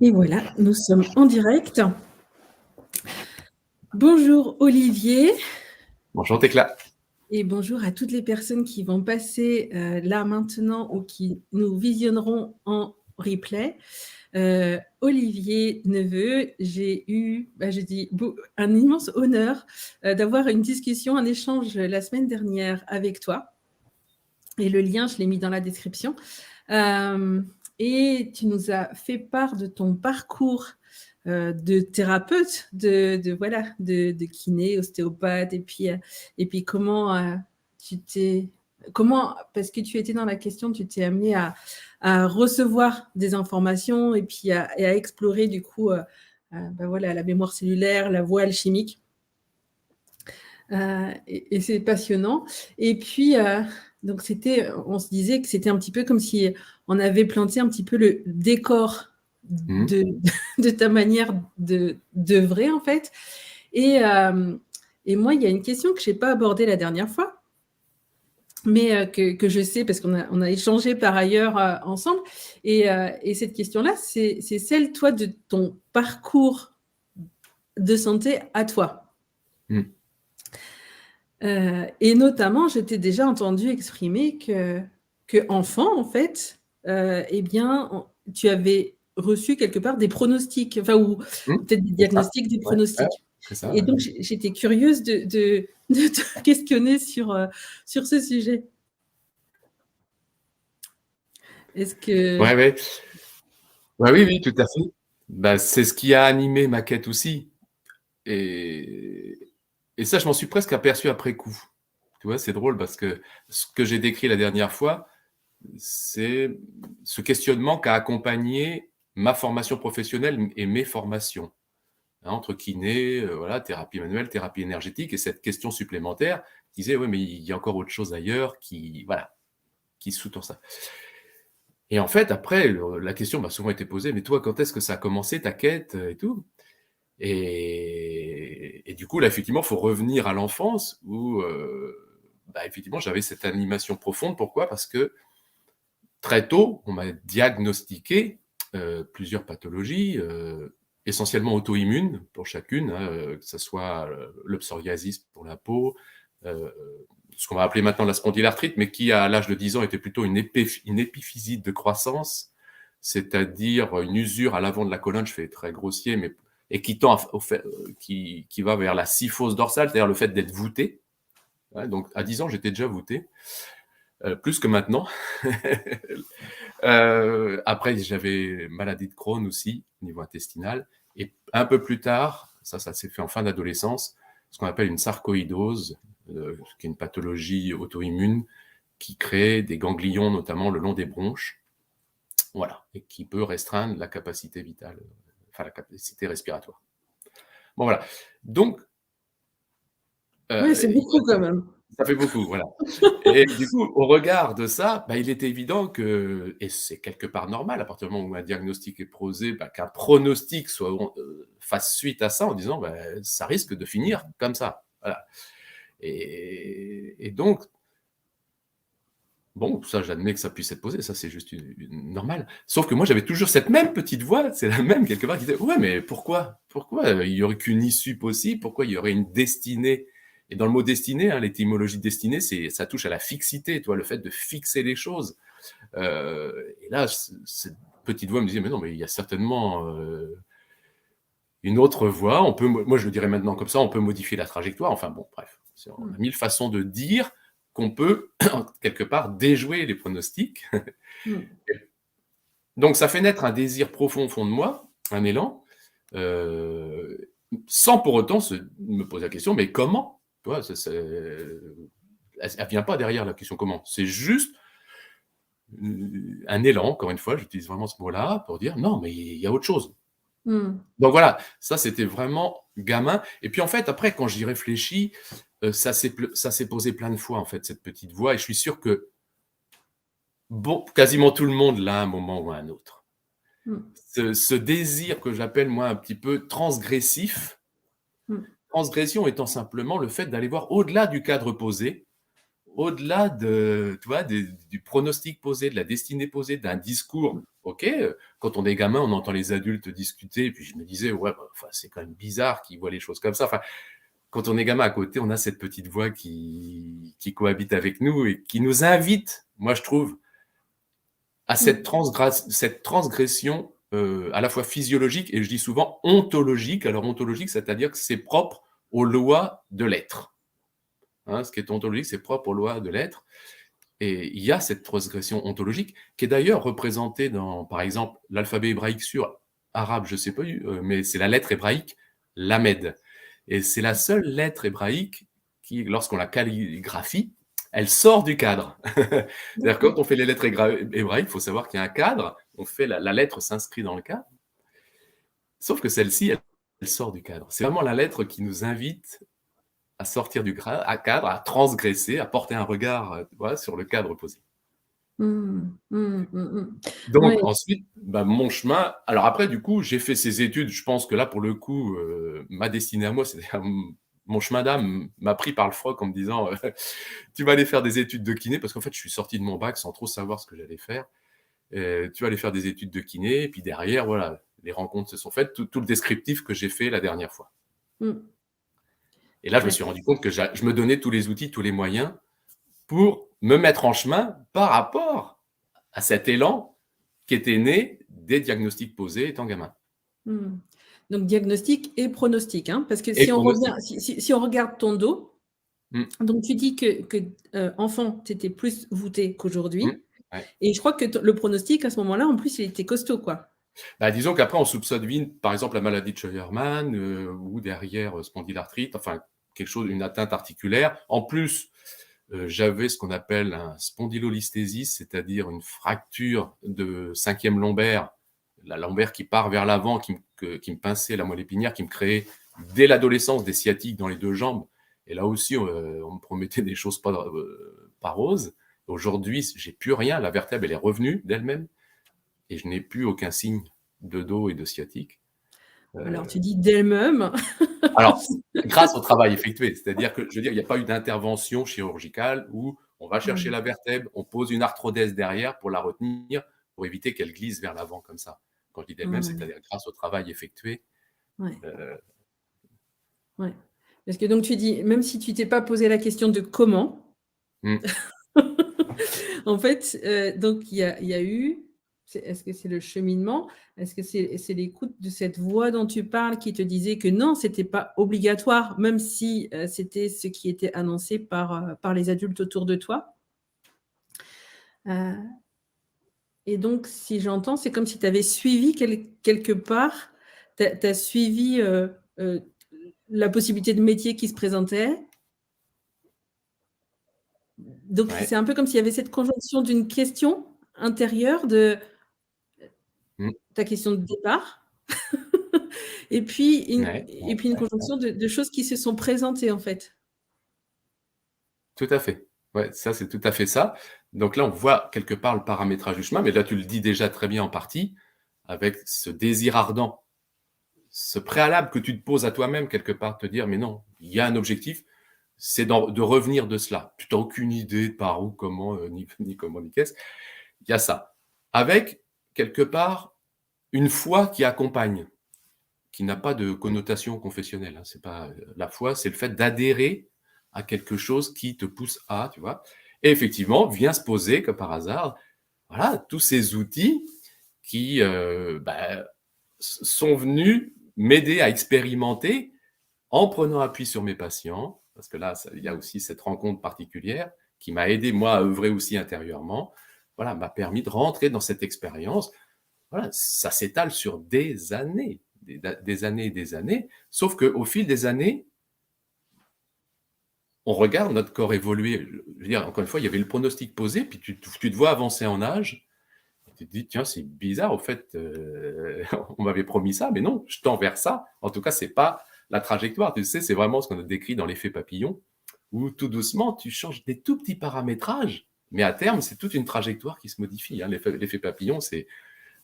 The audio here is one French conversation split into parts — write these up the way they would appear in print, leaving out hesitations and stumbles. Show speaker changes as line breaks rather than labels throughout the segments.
Et voilà, nous sommes en direct. Bonjour Olivier.
Bonjour Tecla.
Et bonjour à toutes les personnes qui vont passer là maintenant ou qui nous visionneront en replay. Olivier Neveu, j'ai eu, je dis, un immense honneur d'avoir une discussion, un échange la semaine dernière avec toi. Et le lien, je l'ai mis dans la description. Et tu nous as fait part de ton parcours de thérapeute, de kiné, ostéopathe, et puis comment parce que tu étais dans la question, tu t'es amené à recevoir des informations et puis à explorer du coup la mémoire cellulaire, la voie alchimique. Et c'est passionnant. Et puis, donc on se disait que c'était un petit peu comme si on avait planté un petit peu le décor de ta manière d'œuvrer, en fait. Et moi, il y a une question que je n'ai pas abordée la dernière fois, mais que je sais parce qu'on a échangé par ailleurs ensemble. Et cette question-là, c'est celle, toi, de ton parcours de santé à toi. Et notamment, je t'ai déjà entendu exprimer que enfant, en fait, tu avais reçu quelque part des pronostics, ou peut-être des diagnostics, des pronostics.
C'est ça,
et donc, j'étais curieuse de te questionner sur ce sujet. Est-ce que...
Oui, tout à fait. C'est ce qui a animé ma quête aussi. Et ça, je m'en suis presque aperçu après coup. Tu vois, c'est drôle parce que ce que j'ai décrit la dernière fois, c'est ce questionnement qui a accompagné ma formation professionnelle et mes formations. Entre kiné, thérapie manuelle, thérapie énergétique, et cette question supplémentaire qui disait, mais il y a encore autre chose ailleurs qui sous-tend ça. Et en fait, après, la question m'a souvent été posée, mais toi, quand est-ce que ça a commencé ta quête et tout ? Et du coup, là, effectivement, il faut revenir à l'enfance où, effectivement, j'avais cette animation profonde. Pourquoi ? Parce que très tôt, on m'a diagnostiqué plusieurs pathologies, essentiellement auto-immunes pour chacune, que ce soit le psoriasis pour la peau, ce qu'on va appeler maintenant la spondylarthrite, mais qui, à l'âge de 10 ans, était plutôt une épiphysite de croissance, c'est-à-dire une usure à l'avant de la colonne, je fais très grossier, et qui tend qui va vers la syphose dorsale, c'est-à-dire le fait d'être voûté. Ouais, donc, à 10 ans, j'étais déjà voûté, plus que maintenant. Après, j'avais maladie de Crohn aussi, au niveau intestinal. Et un peu plus tard, ça s'est fait en fin d'adolescence, ce qu'on appelle une sarcoïdose, qui est une pathologie auto-immune qui crée des ganglions, notamment le long des bronches, et qui peut restreindre la capacité vitale, la capacité respiratoire. Bon, voilà. Donc...
oui, c'est beaucoup quand même.
Ça fait beaucoup, voilà. Et du coup, au regard de ça, il est évident que, et c'est quelque part normal, à partir du moment où un diagnostic est posé, qu'un pronostic fasse suite à ça en disant ça risque de finir comme ça. Voilà. Et donc, bon, ça, j'admets que ça puisse être posé, ça, c'est juste normal. Sauf que moi, j'avais toujours cette même petite voix, c'est la même quelque part, qui disait ouais, mais pourquoi il n'y aurait qu'une issue possible? Pourquoi il y aurait une destinée? Et dans le mot destinée, l'étymologie de destinée, ça touche à la fixité, le fait de fixer les choses. Et là, cette petite voix me disait mais non, mais il y a certainement une autre voie. Moi, je le dirais maintenant comme ça, on peut modifier la trajectoire. Enfin bon, bref, on a mille façons de dire qu'on peut, quelque part, déjouer les pronostics. Donc, ça fait naître un désir profond au fond de moi, un élan, sans pour autant me poser la question, mais comment ? Elle ne vient pas derrière la question comment. C'est juste un élan, encore une fois, j'utilise vraiment ce mot-là, pour dire non, mais il y a autre chose. Donc voilà, ça c'était vraiment gamin. Et puis en fait, après, quand j'y réfléchis, ça s'est posé plein de fois, en fait, cette petite voix. Et je suis sûr que quasiment tout le monde l'a à un moment ou à un autre. Ce désir que j'appelle, moi, un petit peu transgressif. Transgression étant simplement le fait d'aller voir au-delà du cadre posé, au-delà du pronostic posé, de la destinée posée, d'un discours ok, quand on est gamin, on entend les adultes discuter, et puis je me disais, ouais, bah, enfin, c'est quand même bizarre qu'ils voient les choses comme ça. Enfin, quand on est gamin à côté, on a cette petite voix qui cohabite avec nous et qui nous invite, moi je trouve, à cette transgression à la fois physiologique et je dis souvent ontologique. Alors ontologique, c'est-à-dire que c'est propre aux lois de l'être. Hein, ce qui est ontologique, c'est propre aux lois de l'être. Et il y a cette transgression ontologique qui est d'ailleurs représentée dans, par exemple, l'alphabet hébraïque sur arabe, je ne sais pas, mais c'est la lettre hébraïque Lamed. Et c'est la seule lettre hébraïque qui, lorsqu'on la calligraphie, elle sort du cadre. C'est-à-dire quand on fait les lettres hébraïques, il faut savoir qu'il y a un cadre, on fait la lettre s'inscrit dans le cadre, sauf que celle-ci, elle sort du cadre. C'est vraiment la lettre qui nous invite à sortir du cadre, à transgresser, à porter un regard voilà, sur le cadre posé. Donc
Ouais.
ensuite, bah, mon chemin. Alors après, du coup, j'ai fait ces études. Je pense que là, pour le coup, ma destinée à moi, c'est-à-dire mon chemin d'âme m'a pris par le froc en me disant tu vas aller faire des études de kiné, parce qu'en fait, je suis sorti de mon bac sans trop savoir ce que j'allais faire. Tu vas aller faire des études de kiné, et puis derrière, voilà, les rencontres se sont faites, tout le descriptif que j'ai fait la dernière fois. Et là, je me suis rendu compte que je me donnais tous les outils, tous les moyens pour me mettre en chemin par rapport à cet élan qui était né des diagnostics posés étant gamin.
Donc, diagnostic et pronostic, hein, parce que si on regarde ton dos, donc tu dis que enfant, tu étais plus voûté qu'aujourd'hui, et je crois que le pronostic, à ce moment-là, en plus, il était costaud, quoi.
Bah, disons qu'après, on soupçonne vite, par exemple, la maladie de Scheuermann, ou derrière spondylarthrite, enfin, quelque chose, une atteinte articulaire. En plus, j'avais ce qu'on appelle un spondylolisthésis, c'est-à-dire une fracture de 5e lombaire, la lombaire qui part vers l'avant, qui me pinçait la moelle épinière, qui me créait dès l'adolescence des sciatiques dans les 2 jambes. Et là aussi, on me promettait des choses pas roses. Aujourd'hui, j'ai plus rien. La vertèbre, elle est revenue d'elle-même. Et je n'ai plus aucun signe de dos et de sciatique.
Alors, tu dis d'elle-même.
Alors, grâce au travail effectué, c'est-à-dire que, je veux dire, il n'y a pas eu d'intervention chirurgicale où on va chercher la vertèbre, on pose une arthrodèse derrière pour la retenir, pour éviter qu'elle glisse vers l'avant comme ça. Quand je dis d'elle-même, c'est-à-dire grâce au travail effectué.
Ouais. Parce que donc tu dis, même si tu t'es pas posé la question de comment, en fait, donc il y a eu, est-ce que c'est le cheminement? Est-ce que c'est l'écoute de cette voix dont tu parles qui te disait que non, c'était pas obligatoire, même si c'était ce qui était annoncé par les adultes autour de toi? Et donc, si j'entends, c'est comme si tu avais suivi quelque part, tu as suivi la possibilité de métier qui se présentait. Donc, c'est un peu comme s'il y avait cette conjonction d'une question intérieure de ta question de départ, et puis une conjonction de choses qui se sont présentées, en fait.
Tout à fait. Ouais, ça, c'est tout à fait ça. Donc là, on voit quelque part le paramétrage du chemin, mais là, tu le dis déjà très bien en partie, avec ce désir ardent, ce préalable que tu te poses à toi-même quelque part, te dire, mais non, il y a un objectif, c'est de revenir de cela. Tu n'as aucune idée de par où, comment, ni comment, ni qu'est-ce. Il y a ça. Avec, quelque part, une foi qui accompagne, qui n'a pas de connotation confessionnelle. Hein. C'est pas la foi, c'est le fait d'adhérer à quelque chose qui te pousse à, tu vois. Et effectivement, vient se poser, comme par hasard, voilà, tous ces outils qui sont venus m'aider à expérimenter en prenant appui sur mes patients, parce que là, il y a aussi cette rencontre particulière qui m'a aidé, moi, à œuvrer aussi intérieurement, voilà, m'a permis de rentrer dans cette expérience. Voilà, ça s'étale sur des années, des années et des années, sauf qu'au fil des années, on regarde notre corps évoluer. Je veux dire, encore une fois, il y avait le pronostic posé, puis tu te vois avancer en âge, tu te dis, tiens, c'est bizarre, au fait, on m'avait promis ça, mais non, je tends vers ça. En tout cas, c'est pas la trajectoire, tu sais, c'est vraiment ce qu'on a décrit dans l'effet papillon, où tout doucement, tu changes des tout petits paramétrages, mais à terme, c'est toute une trajectoire qui se modifie. Hein. L'effet papillon, c'est,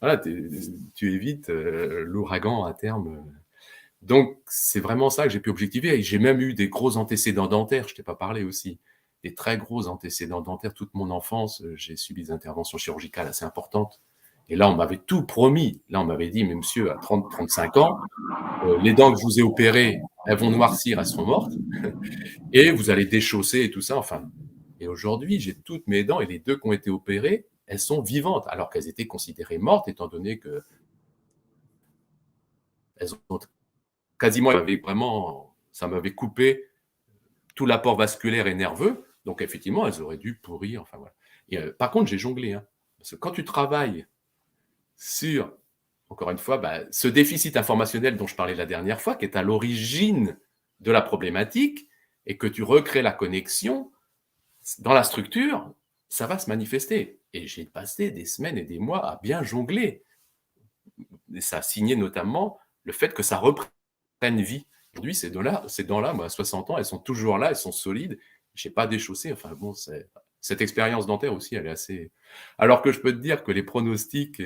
voilà, tu évites l'ouragan à terme. Donc, c'est vraiment ça que j'ai pu objectiver. Et j'ai même eu des gros antécédents dentaires, je t'ai pas parlé aussi. Des très gros antécédents dentaires. Toute mon enfance, j'ai subi des interventions chirurgicales assez importantes Et là, on m'avait tout promis. Là, on m'avait dit, mais monsieur, à 30, 35 ans, les dents que je vous ai opérées, elles vont noircir, elles seront mortes, et vous allez déchausser et tout ça. Enfin, et aujourd'hui, j'ai toutes mes dents, et les 2 qui ont été opérées, elles sont vivantes, alors qu'elles étaient considérées mortes, étant donné qu'elles ont quasiment, ça m'avait coupé tout l'apport vasculaire et nerveux, donc effectivement, elles auraient dû pourrir. Enfin, voilà. Et, par contre, j'ai jonglé, hein, parce que quand tu travailles sur, encore une fois, ce déficit informationnel dont je parlais la dernière fois, qui est à l'origine de la problématique, et que tu recrées la connexion dans la structure, ça va se manifester. Et j'ai passé des semaines et des mois à bien jongler. Et ça a signé notamment le fait que ça reprenne vie. Aujourd'hui, ces dents-là, moi, à 60 ans, elles sont toujours là, elles sont solides. Je n'ai pas déchaussé. Enfin bon, cette expérience dentaire aussi, elle est assez. Alors que je peux te dire que les pronostics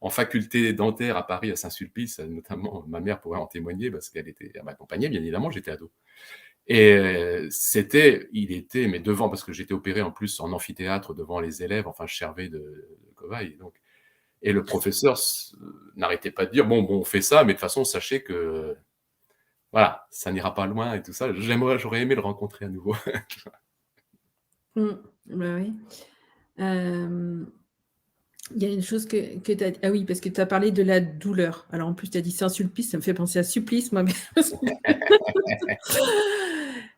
en faculté dentaire à Paris, à Saint-Sulpice, notamment, ma mère pourrait en témoigner parce qu'elle m'accompagnait, bien évidemment, j'étais ado. Et mais devant, parce que j'étais opéré en plus en amphithéâtre devant les élèves, enfin, je servais de cobaye. Donc, et le professeur n'arrêtait pas de dire, bon, on fait ça, mais de toute façon, sachez que, voilà, ça n'ira pas loin et tout ça. J'aurais aimé le rencontrer à nouveau.
Bah oui. Il y a une chose que tu as. Ah oui, parce que tu as parlé de la douleur. Alors en plus, tu as dit Saint-Sulpice, ça me fait penser à supplice, moi.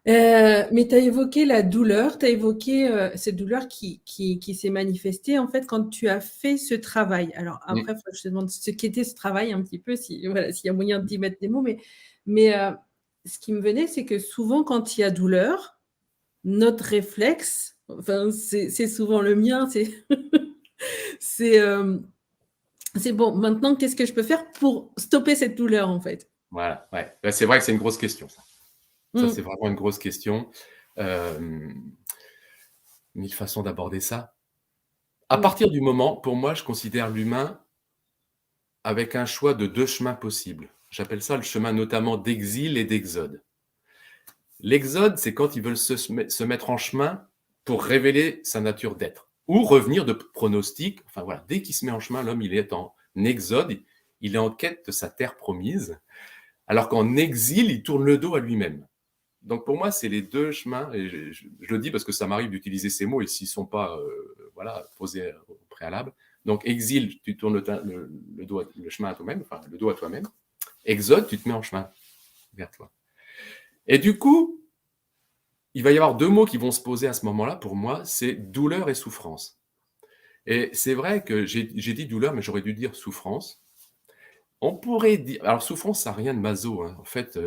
Mais tu as évoqué la douleur, tu as évoqué cette douleur qui s'est manifestée en fait quand tu as fait ce travail. Alors après, faut que je te demande ce qu'était ce travail un petit peu, s'il y a moyen d'y mettre des mots. Mais ce qui me venait, c'est que souvent quand il y a douleur, notre réflexe, enfin c'est souvent le mien, c'est bon, maintenant qu'est-ce que je peux faire pour stopper cette douleur en fait?
Voilà, ouais. C'est vrai que c'est une grosse question, ça. Ça, c'est vraiment une grosse question. Mille façons d'aborder ça. À partir du moment, pour moi, je considère l'humain avec un choix de 2 chemins possibles. J'appelle ça le chemin notamment d'exil et d'exode. L'exode, c'est quand ils veulent se mettre en chemin pour révéler sa nature d'être, ou revenir de pronostic. Enfin voilà, dès qu'il se met en chemin, l'homme, il est en exode, il est en quête de sa terre promise, alors qu'en exil, il tourne le dos à lui-même. Donc pour moi, c'est les 2 chemins, et je le dis parce que ça m'arrive d'utiliser ces mots, et s'ils ne sont pas posés au préalable. Donc exil, tu tournes le chemin à toi-même, enfin le dos à toi-même. Exode, tu te mets en chemin vers toi. Et du coup, il va y avoir 2 mots qui vont se poser à ce moment-là, pour moi, c'est douleur et souffrance. Et c'est vrai que j'ai dit douleur, mais j'aurais dû dire souffrance. On pourrait dire, alors souffrance, ça n'a rien de maso, hein. En fait,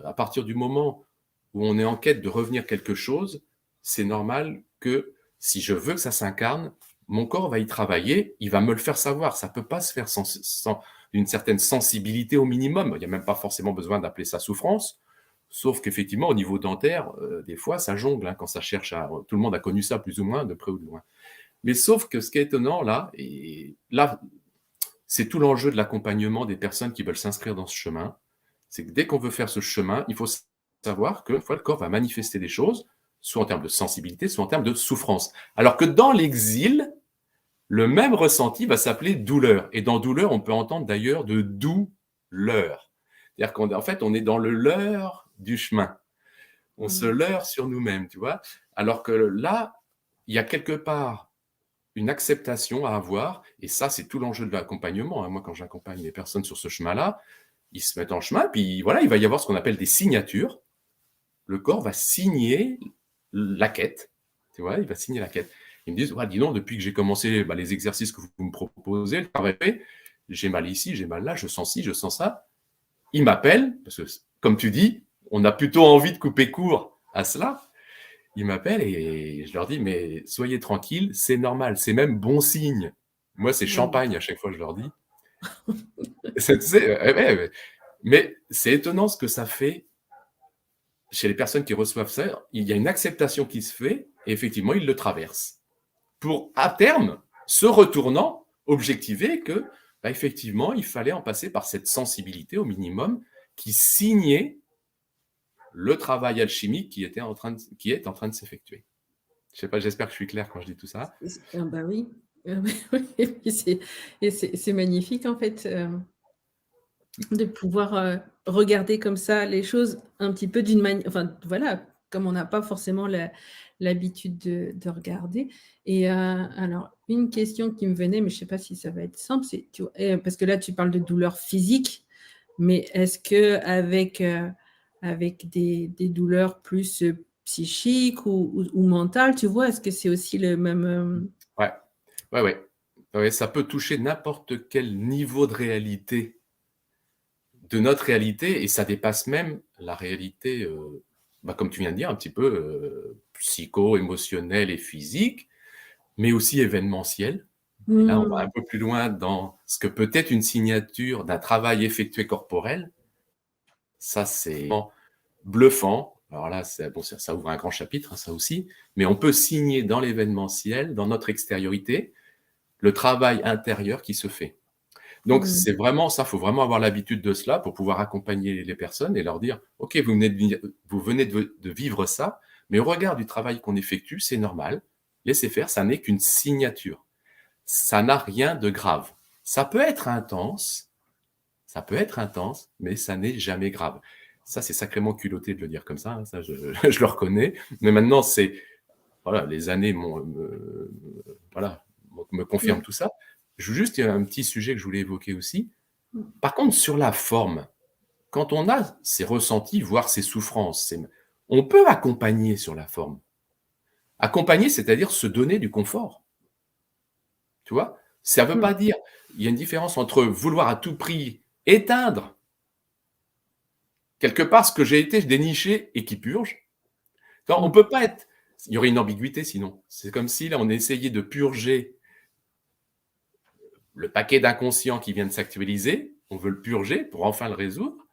à partir du moment où on est en quête de revenir quelque chose, c'est normal que si je veux que ça s'incarne, mon corps va y travailler, il va me le faire savoir. Ça ne peut pas se faire sans une certaine sensibilité au minimum. Il n'y a même pas forcément besoin d'appeler ça souffrance, sauf qu'effectivement, au niveau dentaire, des fois, ça jongle, hein, quand ça cherche à... Tout le monde a connu ça plus ou moins, de près ou de loin. Mais sauf que ce qui est étonnant, là, c'est tout l'enjeu de l'accompagnement des personnes qui veulent s'inscrire dans ce chemin, c'est que dès qu'on veut faire ce chemin, il faut savoir que le corps va manifester des choses, soit en termes de sensibilité, soit en termes de souffrance. Alors que dans l'exil, le même ressenti va s'appeler douleur. Et dans douleur, on peut entendre d'ailleurs de doux-leur. C'est-à-dire qu'en fait, on est dans le leurre du chemin. On se leurre sur nous-mêmes, tu vois. Alors que là, il y a quelque part une acceptation à avoir, et ça, c'est tout l'enjeu de l'accompagnement, hein. Moi, quand j'accompagne les personnes sur ce chemin-là, ils se mettent en chemin, puis voilà, il va y avoir ce qu'on appelle des signatures. Le corps va signer la quête, tu vois, il va signer la quête. Ils me disent, ouais, dis donc, depuis que j'ai commencé les exercices que vous me proposez, le travail fait, j'ai mal ici, j'ai mal là, je sens ci, je sens ça. Ils m'appellent, parce que, comme tu dis, on a plutôt envie de couper court à cela. Ils m'appellent et je leur dis, mais soyez tranquilles, c'est normal, c'est même bon signe. Moi, c'est champagne à chaque fois, je leur dis. Mais c'est étonnant ce que ça fait chez les personnes qui reçoivent ça. Il y a une acceptation qui se fait et effectivement, ils le traversent. Pour, à terme, se retournant, objectiver que, effectivement, il fallait en passer par cette sensibilité au minimum qui signait le travail alchimique qui est en train de s'effectuer. Je sais pas, j'espère que je suis clair quand je dis tout ça.
Bah oui. Oui, oui, et puis c'est magnifique en fait, de pouvoir, regarder comme ça les choses un petit peu d'une manière, enfin voilà, comme on n'a pas forcément l'habitude de regarder. Et alors une question qui me venait, mais je ne sais pas si ça va être simple, c'est parce que là tu parles de douleurs physiques, mais est-ce qu'avec, avec des douleurs plus, psychiques ou mentales, tu vois? Est-ce que c'est aussi le même,
Ouais, ouais, ouais. Ouais, ça peut toucher n'importe quel niveau de réalité, de notre réalité, et ça dépasse même la réalité, comme tu viens de dire, un petit peu, psycho-émotionnelle et physique, mais aussi événementielle. Et là, on va un
mmh,
peu plus loin dans ce que peut être une signature d'un travail effectué corporel. Ça, c'est vraiment bluffant. Alors là, bon, ça ouvre un grand chapitre, hein, ça aussi, mais on peut signer dans l'événementiel, dans notre extériorité, le travail intérieur qui se fait. Donc
mmh,
c'est vraiment ça, faut vraiment avoir l'habitude de cela pour pouvoir accompagner les personnes et leur dire: «OK, vous venez de vivre ça, mais au regard du travail qu'on effectue, c'est normal. Laissez faire, ça n'est qu'une signature. Ça n'a rien de grave. Ça peut être intense, ça peut être intense, mais ça n'est jamais grave». Ça, c'est sacrément culotté de le dire comme ça, hein, ça je je le reconnais, mais maintenant c'est voilà, les années voilà, me confirment
mmh,
tout ça. Juste, il y a un petit sujet que je voulais évoquer aussi.
mmh,
Par contre, sur la forme, quand on a ces ressentis, voire ces souffrances, on peut accompagner sur la forme. Accompagner, c'est-à-dire se donner du confort, tu vois? Ça ne veut
mmh,
pas dire il y a une différence entre vouloir à tout prix éteindre quelque part ce que j'ai été déniché et qui purge. Non, on
mmh,
peut pas être il y aurait une ambiguïté sinon. C'est comme si là, on essayait de purger le paquet d'inconscient qui vient de s'actualiser, on veut le purger pour enfin le résoudre.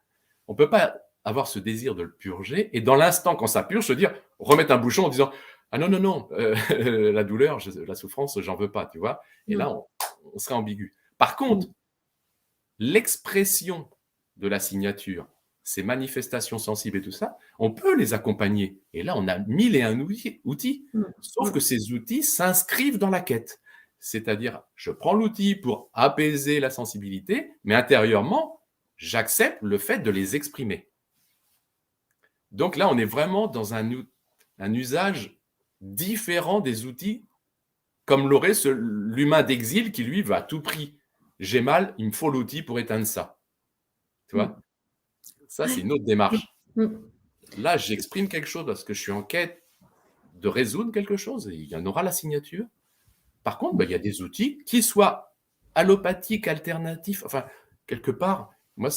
On ne peut pas avoir ce désir de le purger et dans l'instant quand ça purge, se dire, remettre un bouchon en disant: «Ah non, non, non, la douleur, la souffrance, j'en veux pas», tu vois? Et
mmh,
là, on serait ambigu. Par
mmh.
contre, l'expression de la signature, ces manifestations sensibles et tout ça, on peut les accompagner. Et là, on a 1000 et un outils.
Mmh.
Sauf
Mmh.
que ces outils s'inscrivent dans la quête. C'est-à-dire, je prends l'outil pour apaiser la sensibilité, mais intérieurement, j'accepte le fait de les exprimer. Donc là, on est vraiment dans un usage différent des outils, comme l'aurait l'humain d'exil qui, lui, veut à tout prix. J'ai mal, il me faut l'outil pour éteindre ça. Tu
Mmh.
vois? Ça, c'est une autre
Mmh.
démarche.
Mmh.
Là, j'exprime quelque chose parce que je suis en quête de résoudre quelque chose et il y en aura la signature. Par contre, il y a des outils, qui soient allopathiques, alternatifs, enfin, quelque part, moi,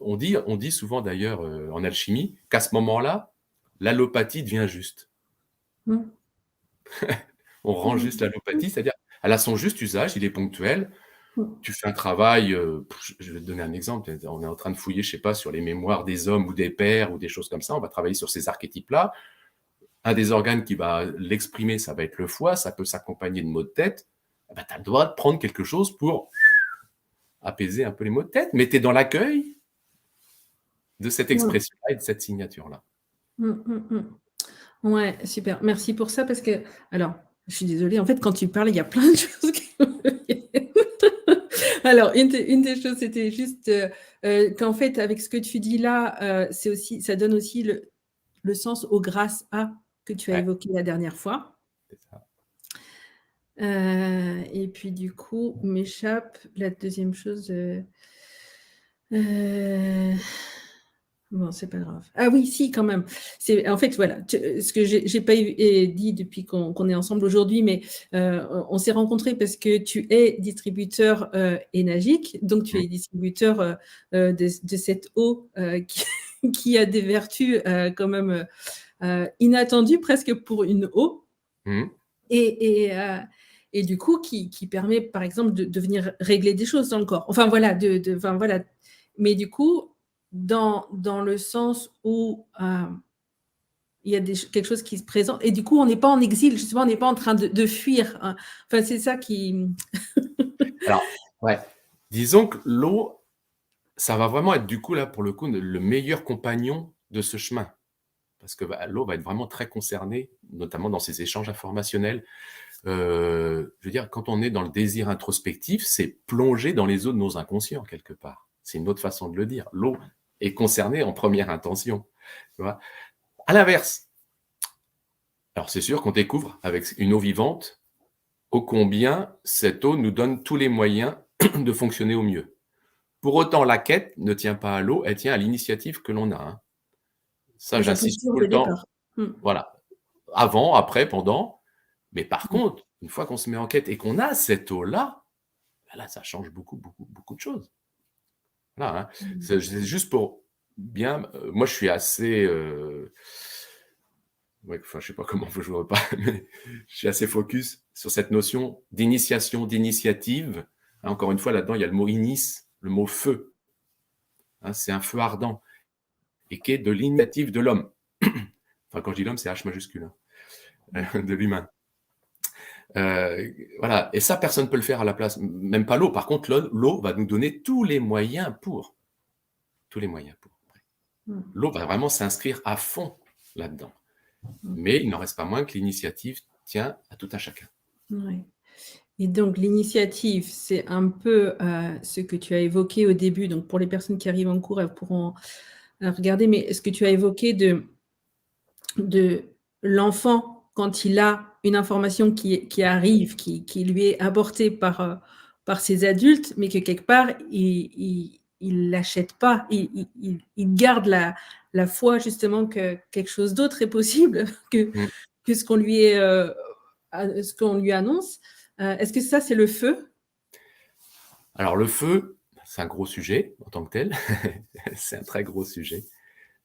on dit souvent d'ailleurs, en alchimie, qu'à ce moment-là, l'allopathie devient juste.
Mmh.
On rend juste
Mmh.
l'allopathie, c'est-à-dire, elle a son juste usage, il est ponctuel.
Mmh.
Tu fais un travail, je vais te donner un exemple, on est en train de fouiller, je sais pas, sur les mémoires des hommes ou des pères ou des choses comme ça, on va travailler sur ces archétypes-là. Un des organes qui va l'exprimer, ça va être le foie, ça peut s'accompagner de maux de tête. Eh ben, tu as le droit de prendre quelque chose pour apaiser un peu les maux de tête, mais tu es dans l'accueil de cette
Mmh.
expression-là et de cette signature-là.
Mmh. Mmh. Mmh. Ouais, super. Merci pour ça parce que alors, je suis désolée, en fait, quand tu parles, il y a plein de choses qui me viennent. Alors, une des choses, c'était juste, qu'en fait, avec ce que tu dis là, c'est aussi ça donne aussi le sens au «grâce à» que tu as
Ouais,
évoqué la dernière fois.
c'est ça.
Et puis du coup, m'échappe la deuxième chose, heu bon, c'est pas grave. Ah oui, si, quand même. C'est en fait, voilà, ce que j'ai pas dit depuis qu'on est ensemble aujourd'hui, mais on s'est rencontrés parce que tu es distributeur, énergique, donc tu
Mmh.
es distributeur, de cette eau, qui qui a des vertus, quand même, inattendues presque pour une eau
Mmh.
et du coup qui permet, par exemple, de venir régler des choses dans le corps. Enfin voilà, enfin voilà. Mais du coup, dans le sens où, il y a quelque chose qui se présente et du coup, on n'est pas en exil, justement, on n'est pas en train de fuir, hein. Enfin, c'est ça qui,
Alors, ouais, disons que l'eau, ça va vraiment être du coup, là, pour le coup, le meilleur compagnon de ce chemin. Parce que l'eau va être vraiment très concernée, notamment dans ces échanges informationnels. Je veux dire, quand on est dans le désir introspectif, c'est plonger dans les eaux de nos inconscients, quelque part. C'est une autre façon de le dire. L'eau est concernée en première intention. Tu vois. À l'inverse, alors c'est sûr qu'on découvre avec une eau vivante ô combien cette eau nous donne tous les moyens de fonctionner au mieux. Pour autant, la quête ne tient pas à l'eau, elle tient à l'initiative que l'on a. Hein. Ça,
Et sa
j'insiste
posture
tout
de
le temps.
départ. Mm.
Voilà. Avant, après, pendant. Mais par
Mm.
contre, une fois qu'on se met en quête et qu'on a cette eau-là, ben là, ça change beaucoup, beaucoup, beaucoup de choses. Voilà, hein. C'est juste pour bien. Moi, je suis assez. Ouais, enfin, je sais pas comment je vois pas, mais je suis assez focus sur cette notion d'initiation, d'initiative. Hein, encore une fois, là-dedans, il y a le mot inis, le mot feu. Hein, c'est un feu ardent et qui est de l'initiative de l'homme. Enfin, quand je dis l'homme, c'est H majuscule, hein, de l'humain. Voilà. Et ça, personne ne peut le faire à la place, même pas l'eau. Par contre, l'eau va nous donner tous les moyens pour. Tous les moyens pour. L'eau va vraiment s'inscrire à fond là-dedans. Mais il n'en reste pas moins que l'initiative tient à tout un chacun.
Ouais. Et donc, l'initiative, c'est un peu ce que tu as évoqué au début. Donc, pour les personnes qui arrivent en cours, elles pourront regarder. Mais ce que tu as évoqué de l'enfant, quand il a une information qui arrive, qui lui est apportée par ses adultes, mais que quelque part, il l'achète pas. Il garde la foi, justement, que quelque chose d'autre est possible que ce qu'on lui annonce. Est-ce que ça, c'est le feu?
Alors, le feu, c'est un gros sujet en tant que tel. C'est un très gros sujet.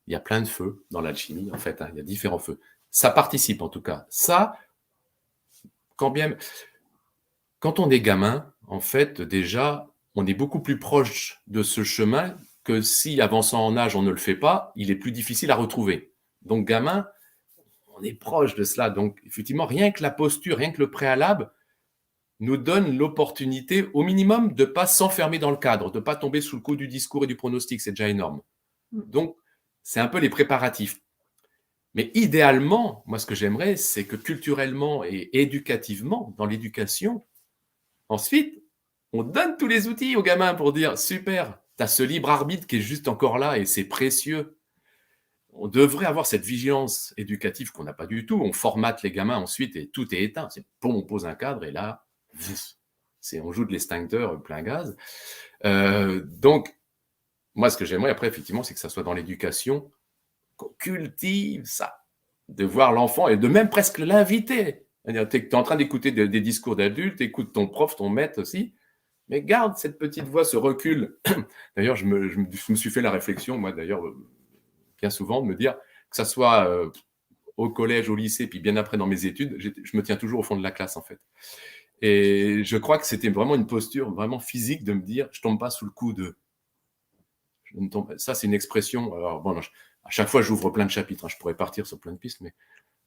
Il y a plein de feux dans l'alchimie, en fait. Hein. Il y a différents feux. Ça participe, en tout cas. Ça, quand on est gamin, en fait, déjà, on est beaucoup plus proche de ce chemin que si, avançant en âge, on ne le fait pas, il est plus difficile à retrouver. Donc, gamin, on est proche de cela. Donc, effectivement, rien que la posture, rien que le préalable, nous donne l'opportunité, au minimum, de ne pas s'enfermer dans le cadre, de ne pas tomber sous le coup du discours et du pronostic. C'est déjà énorme. Donc, c'est un peu les préparatifs. Mais idéalement, moi, ce que j'aimerais, c'est que culturellement et éducativement, dans l'éducation, ensuite, on donne tous les outils aux gamins pour dire « Super, tu as ce libre arbitre qui est juste encore là et c'est précieux. » On devrait avoir cette vigilance éducative qu'on n'a pas du tout. On formate les gamins ensuite et tout est éteint. C'est bon, on pose un cadre et là, on joue de l'extincteur plein gaz. Donc, moi, ce que j'aimerais après, effectivement, c'est que ça soit dans l'éducation, qu'on cultive ça, de voir l'enfant et de même presque l'inviter. Tu es en train d'écouter des discours d'adultes, écoute ton prof, ton maître aussi, mais garde cette petite voix, ce recul. D'ailleurs, je me suis fait la réflexion, moi d'ailleurs, bien souvent, de me dire que ça soit au collège, au lycée, puis bien après dans mes études, je me tiens toujours au fond de la classe en fait. Et je crois que c'était vraiment une posture vraiment physique de me dire, je tombe pas sous le coup de. Ça, c'est une expression. Alors, bon, à chaque fois, j'ouvre plein de chapitres. Hein, je pourrais partir sur plein de pistes, mais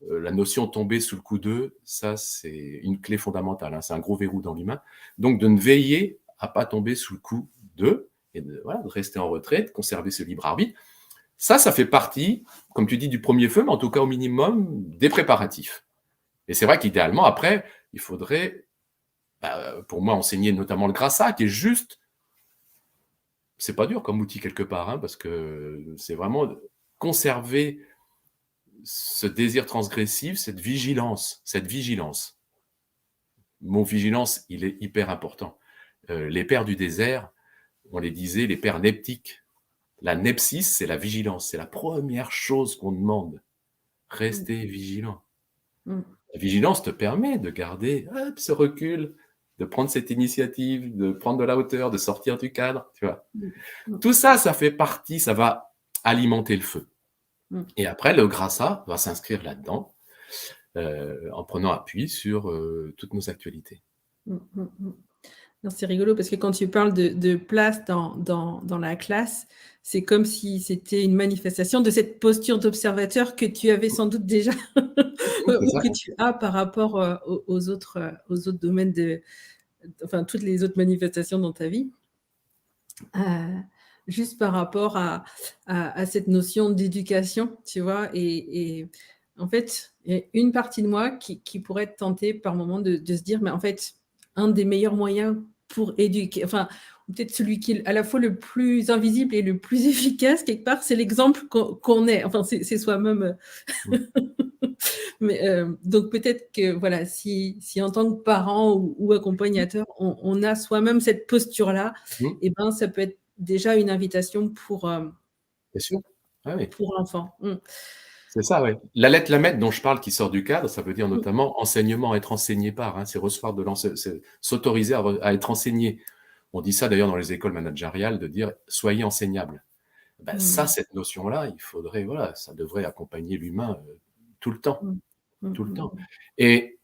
la notion de tomber sous le coup d'eux, ça, c'est une clé fondamentale. Hein, c'est un gros verrou dans l'humain. Donc, de ne veiller à pas tomber sous le coup d'eux et de rester en retrait, de conserver ce libre arbitre. Ça fait partie, comme tu dis, du premier feu, mais en tout cas, au minimum, des préparatifs. Et c'est vrai qu'idéalement, après, il faudrait, pour moi, enseigner notamment le grassa, qui est juste. C'est pas dur comme outil quelque part, hein, parce que c'est vraiment conserver ce désir transgressif, cette vigilance. Le mot vigilance, il est hyper important. Les pères du désert, on les disait les pères neptiques. La nepsis, c'est la vigilance. C'est la première chose qu'on demande. Rester vigilant. La vigilance te permet de garder ce recul, de prendre cette initiative, de prendre de la hauteur, de sortir du cadre, tu vois. Tout ça, ça fait partie, ça va alimenter le feu. Et après, le grassa va s'inscrire là-dedans, en prenant appui sur toutes nos actualités.
C'est rigolo parce que quand tu parles de place dans la classe, c'est comme si c'était une manifestation de cette posture d'observateur que tu avais sans doute déjà ou que tu as par rapport aux autres domaines enfin toutes les autres manifestations dans ta vie. Juste par rapport à cette notion d'éducation, tu vois, et en fait, il y a une partie de moi qui pourrait être tentée par moment de se dire, mais en fait, un des meilleurs moyens pour éduquer, enfin, peut-être celui qui est à la fois le plus invisible et le plus efficace, quelque part, c'est l'exemple qu'on est. Enfin, c'est soi-même. Mais, donc peut-être que voilà, si en tant que parent ou accompagnateur, on a soi-même cette posture-là, et ben, ça peut être déjà une invitation pour
Bien sûr. Ah oui.
l'enfant.
C'est ça, oui. La lettre Lamette dont je parle qui sort du cadre, ça veut dire notamment enseignement, être enseigné par, hein, c'est recevoir de c'est s'autoriser à être enseigné. On dit ça d'ailleurs dans les écoles managériales, de dire soyez enseignable. Ben, ça, cette notion-là, il faudrait, voilà, ça devrait accompagner l'humain tout le temps, tout le temps. Et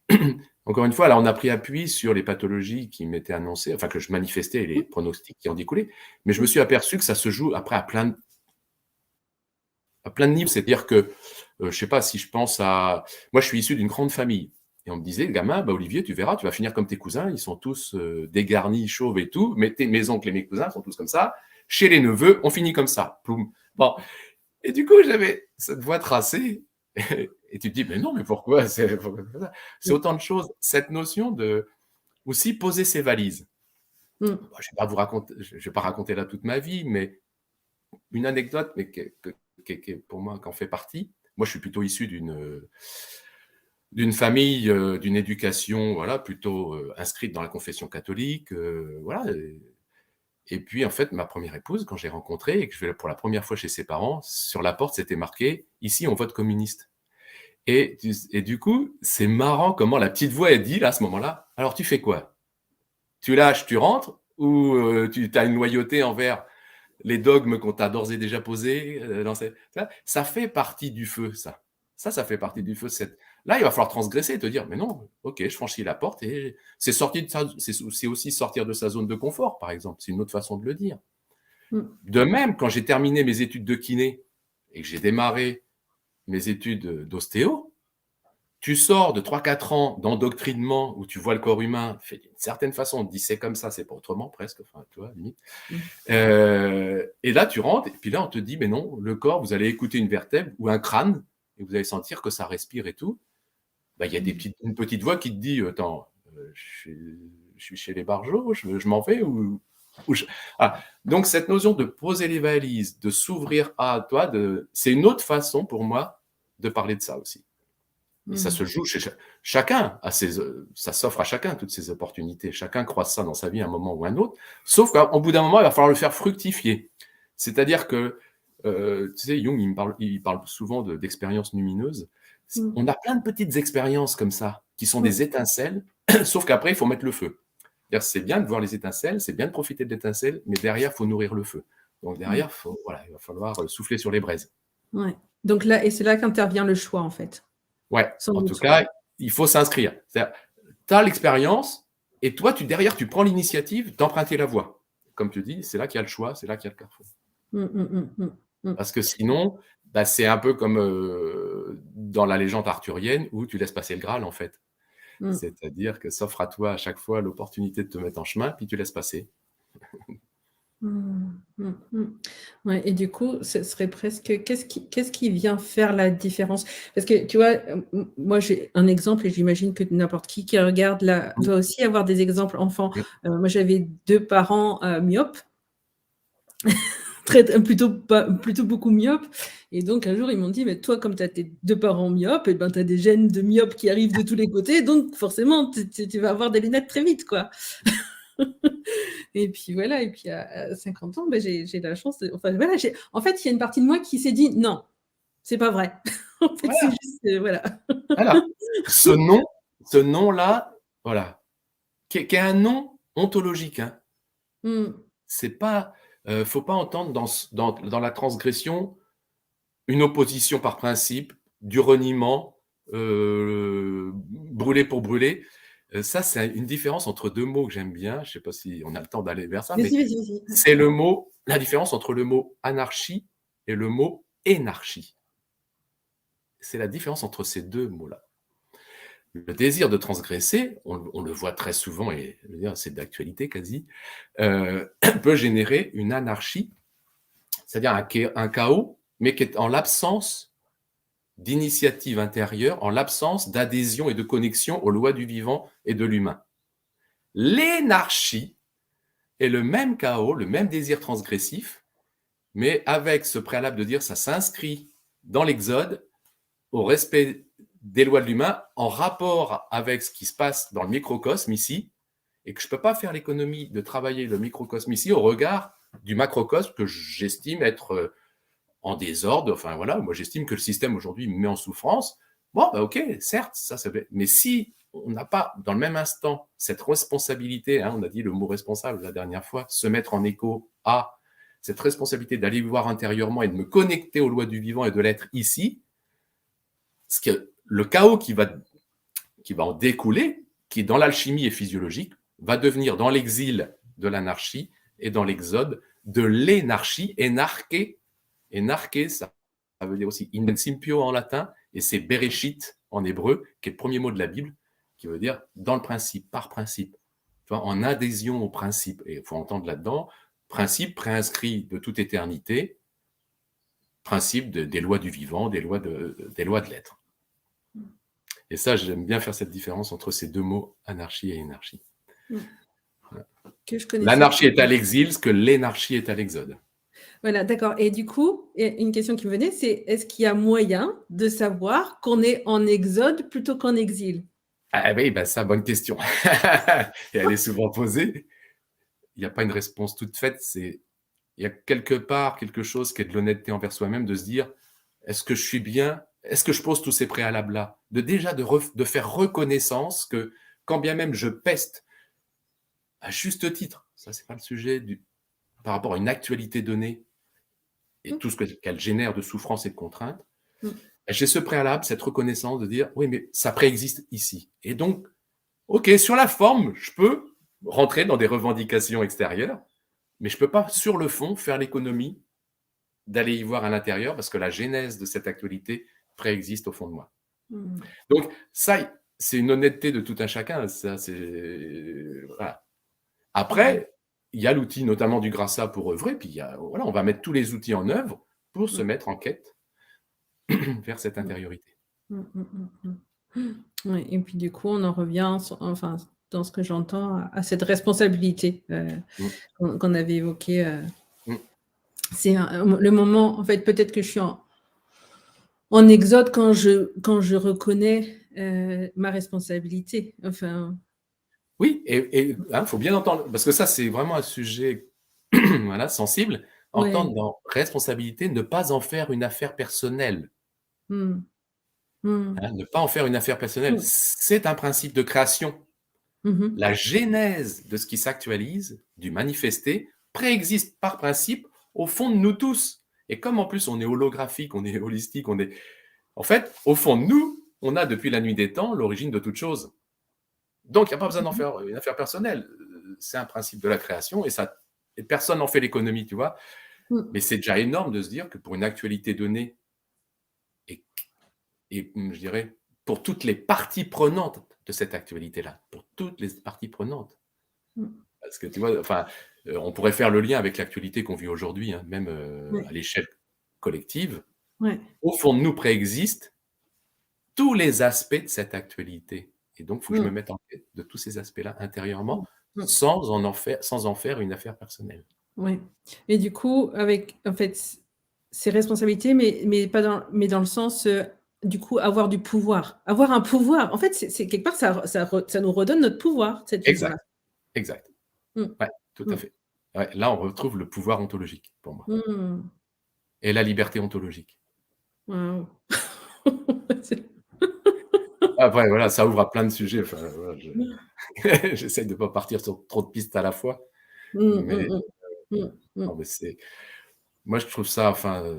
encore une fois, là, on a pris appui sur les pathologies qui m'étaient annoncées, enfin que je manifestais et les pronostics qui en découlaient, mais je me suis aperçu que ça se joue après à plein de niveaux. C'est-à-dire que, je sais pas, si je pense à... Moi, je suis issu d'une grande famille. Et on me disait, gamin, bah, Olivier, tu verras, tu vas finir comme tes cousins, ils sont tous dégarnis, chauves et tout, mais mes oncles et mes cousins sont tous comme ça. Chez les neveux, on finit comme ça. Ploum. Bon. Et du coup, j'avais cette voie tracée. Et tu te dis, mais non, mais pourquoi c'est autant de choses. Cette notion de aussi poser ses valises. Bon, je ne vais pas raconter là toute ma vie, mais une anecdote, mais qui pour moi, qu'en fait partie. Moi, je suis plutôt issu d'une famille, d'une éducation, voilà, plutôt inscrite dans la confession catholique, voilà. Et puis, en fait, ma première épouse, quand j'ai rencontré et que je vais pour la première fois chez ses parents, sur la porte, c'était marqué « Ici, on vote communiste ». Et du coup, c'est marrant comment la petite voix, elle dit, là, à ce moment-là, « Alors, tu fais quoi? Tu lâches, tu rentres ou tu as une loyauté envers les dogmes qu'on t'a d'ores et déjà posés ça fait partie du feu, ça. Ça fait partie du feu. Là, il va falloir transgresser et te dire, mais non, ok, je franchis la porte et c'est aussi sortir de sa zone de confort, par exemple. C'est une autre façon de le dire. De même, quand j'ai terminé mes études de kiné et que j'ai démarré mes études d'ostéo, tu sors de 3-4 ans d'endoctrinement où tu vois le corps humain fait d'une certaine façon, on te dit c'est comme ça, c'est pas autrement presque, enfin, tu vois, limite. Et là, tu rentres, et puis là, on te dit, mais non, le corps, vous allez écouter une vertèbre ou un crâne, et vous allez sentir que ça respire et tout. Bah, il y a une petite voix qui te dit, attends, je suis chez les barjots, je m'en vais Ah. Donc, cette notion de poser les valises, de s'ouvrir à toi, c'est une autre façon pour moi de parler de ça aussi. Et ça se joue chez chacun, ça s'offre à chacun, toutes ces opportunités. Chacun croise ça dans sa vie à un moment ou à un autre. Sauf qu'au bout d'un moment, il va falloir le faire fructifier. C'est-à-dire que, tu sais, Jung, il parle souvent d'expériences lumineuses. On a plein de petites expériences comme ça, qui sont des étincelles, sauf qu'après, il faut mettre le feu. C'est bien de voir les étincelles, c'est bien de profiter de l'étincelle, mais derrière, il faut nourrir le feu. Donc derrière, il va falloir souffler sur les braises.
Ouais. Donc là, et c'est là qu'intervient le choix, en fait.
Ouais, en tout cas, il faut s'inscrire. Tu as l'expérience et toi, derrière, tu prends l'initiative d'emprunter la voie. Comme tu dis, c'est là qu'il y a le choix, c'est là qu'il y a le carrefour. Parce que sinon, bah, c'est un peu comme dans la légende arthurienne où tu laisses passer le Graal, en fait. C'est-à-dire que s'offre à toi à chaque fois l'opportunité de te mettre en chemin, puis tu laisses passer.
Ouais, et du coup, ce serait presque qu'est-ce qui vient faire la différence? Parce que tu vois, moi j'ai un exemple et j'imagine que n'importe qui regarde là doit aussi avoir des exemples enfants. Moi j'avais 2 parents myopes, plutôt beaucoup myopes, et donc un jour ils m'ont dit: «Mais toi, comme tu as tes 2 parents myopes, et ben tu as des gènes de myopes qui arrivent de tous les côtés, donc forcément tu vas avoir des lunettes très vite, quoi». Et puis voilà, et puis à 50 ans, ben, j'ai la chance enfin voilà, en fait, il y a une partie de moi qui s'est dit: «Non, c'est pas vrai». En fait, c'est juste, voilà.
Voilà. Ce nom-là, voilà, qui est un nom ontologique, hein. C'est pas, faut pas entendre dans la transgression une opposition par principe, du reniement, brûler pour brûler. Ça, c'est une différence entre 2 mots que j'aime bien. Je sais pas si on a le temps d'aller vers ça, mais
Vas-y.
c'est la différence entre le mot anarchie et le mot énarchie. C'est la différence entre ces 2 mots-là. Le désir de transgresser, on le voit très souvent, et je veux dire, c'est d'actualité quasi, peut générer une anarchie, c'est-à-dire un chaos, mais qui est en l'absence d'initiative intérieure en l'absence d'adhésion et de connexion aux lois du vivant et de l'humain. L'énarchie est le même chaos, le même désir transgressif, mais avec ce préalable de dire ça s'inscrit dans l'exode, au respect des lois de l'humain, en rapport avec ce qui se passe dans le microcosme ici, et que je ne peux pas faire l'économie de travailler le microcosme ici au regard du macrocosme que j'estime être en désordre. Enfin voilà, moi j'estime que le système aujourd'hui me met en souffrance. Bon, bah, ok, certes, ça fait. Mais si on n'a pas dans le même instant cette responsabilité, on a dit le mot responsable la dernière fois, se mettre en écho à cette responsabilité d'aller voir intérieurement et de me connecter aux lois du vivant et de l'être ici, le chaos qui va en découler, qui dans l'alchimie est physiologique, va devenir dans l'exil de l'anarchie et dans l'exode de l'énarchie, énarché. Énarché, ça veut dire aussi in principio en latin, et c'est bereshit en hébreu, qui est le premier mot de la Bible, qui veut dire dans le principe, par principe, tu vois, en adhésion au principe. Et il faut entendre là-dedans, principe préinscrit de toute éternité, principe des lois du vivant, des lois de l'être. Et ça, j'aime bien faire cette différence entre ces deux mots, anarchie et énarchie. L'anarchie est à l'exil, ce que l'énarchie est à l'exode.
Voilà, d'accord. Et du coup, une question qui me venait, c'est est-ce qu'il y a moyen de savoir qu'on est en exode plutôt qu'en exil?
Ah oui, bah ça, bonne question. Et elle est souvent posée. Il n'y a pas une réponse toute faite. Il y a quelque part quelque chose qui est de l'honnêteté envers soi-même, de se dire, est-ce que je suis bien? Est-ce que je pose tous ces préalables-là? De faire reconnaissance que, quand bien même je peste, à juste titre, ça c'est pas le sujet, par rapport à une actualité donnée, et tout ce qu'elle génère de souffrance et de contraintes, j'ai ce préalable, cette reconnaissance de dire, oui, mais ça préexiste ici. Et donc, ok, sur la forme, je peux rentrer dans des revendications extérieures, mais je ne peux pas, sur le fond, faire l'économie d'aller y voir à l'intérieur, parce que la genèse de cette actualité préexiste au fond de moi. Donc, ça, c'est une honnêteté de tout un chacun. Ça, voilà. Après, il y a l'outil notamment du Grassa pour œuvrer, puis voilà, on va mettre tous les outils en œuvre pour se mettre en quête vers cette intériorité.
Ouais, et puis du coup, on en revient, enfin, dans ce que j'entends, à cette responsabilité qu'on avait évoquée. C'est le moment, en fait, peut-être que je suis en exode quand je reconnais ma responsabilité. Enfin.
Oui, et faut bien entendre, parce que ça, c'est vraiment un sujet voilà, sensible. Entendre dans responsabilité, ne pas en faire une affaire personnelle. Ne pas en faire une affaire personnelle. C'est un principe de création. La genèse de ce qui s'actualise, du manifesté, préexiste par principe au fond de nous tous. Et comme en plus on est holographique, on est holistique, en fait, au fond de nous, on a depuis la nuit des temps l'origine de toute chose. Donc, il n'y a pas besoin d'en faire une affaire personnelle. C'est un principe de la création et personne n'en fait l'économie, tu vois. Mais c'est déjà énorme de se dire que pour une actualité donnée, et je dirais, pour toutes les parties prenantes de cette actualité-là, pour toutes les parties prenantes. Parce que tu vois, enfin, on pourrait faire le lien avec l'actualité qu'on vit aujourd'hui, même à l'échelle collective. Au fond de nous préexistent tous les aspects de cette actualité. Et donc, il faut que je me mette en tête de tous ces aspects-là intérieurement, sans en faire une affaire personnelle.
Oui. Et du coup, avec, en fait, ces responsabilités, mais dans le sens, du coup, avoir du pouvoir. Avoir un pouvoir. En fait, c'est quelque part, ça nous redonne notre pouvoir, cette vision-là.
Exact. Ouais, tout à fait. Ouais, là, on retrouve le pouvoir ontologique, pour moi. Et la liberté ontologique.
Wow.
Après, voilà, ça ouvre à plein de sujets. Enfin, voilà, j'essaye de ne pas partir sur trop de pistes à la fois. Mais, non, mais moi, je trouve ça, enfin,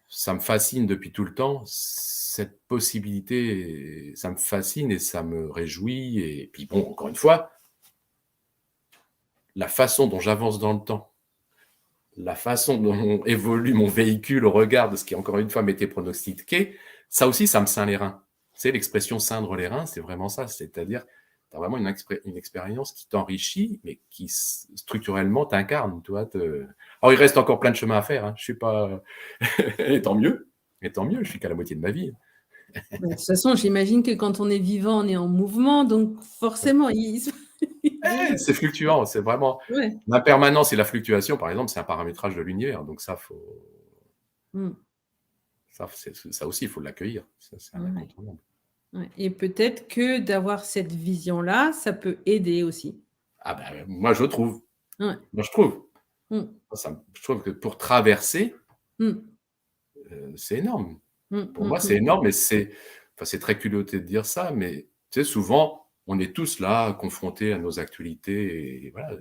ça me fascine depuis tout le temps. Cette possibilité, ça me fascine et ça me réjouit. Et puis, bon, encore une fois, la façon dont j'avance dans le temps, la façon dont évolue mon véhicule au regard de ce qui, encore une fois, m'était pronostiqué, ça aussi, ça me ceint les reins. Tu sais, l'expression ceindre les reins, c'est vraiment ça. C'est-à-dire, tu as vraiment une expérience qui t'enrichit, mais qui structurellement t'incarne. Alors, il reste encore plein de chemin à faire. Je suis pas. Et tant mieux. Je suis qu'à la moitié de ma vie.
Bah, de toute façon, j'imagine que quand on est vivant, on est en mouvement, donc forcément,
C'est fluctuant, c'est vraiment
ouais.
l'impermanence et la fluctuation, par exemple, c'est un paramétrage de l'univers, donc
Mmh.
ça aussi, il faut l'accueillir, ça c'est un
Ouais,
incontournable.
ouais et peut-être que d'avoir cette vision-là, ça peut aider aussi.
Ah ben, moi je trouve,
Ouais.
moi je trouve.
Mmh.
Moi, je trouve que pour traverser,
Mmh.
c'est énorme.
Mmh,
Pour
mmh,
moi, c'est
mmh.
énorme, mais c'est très culotté de dire ça, mais tu sais, souvent, on est tous là, confrontés à nos actualités et voilà,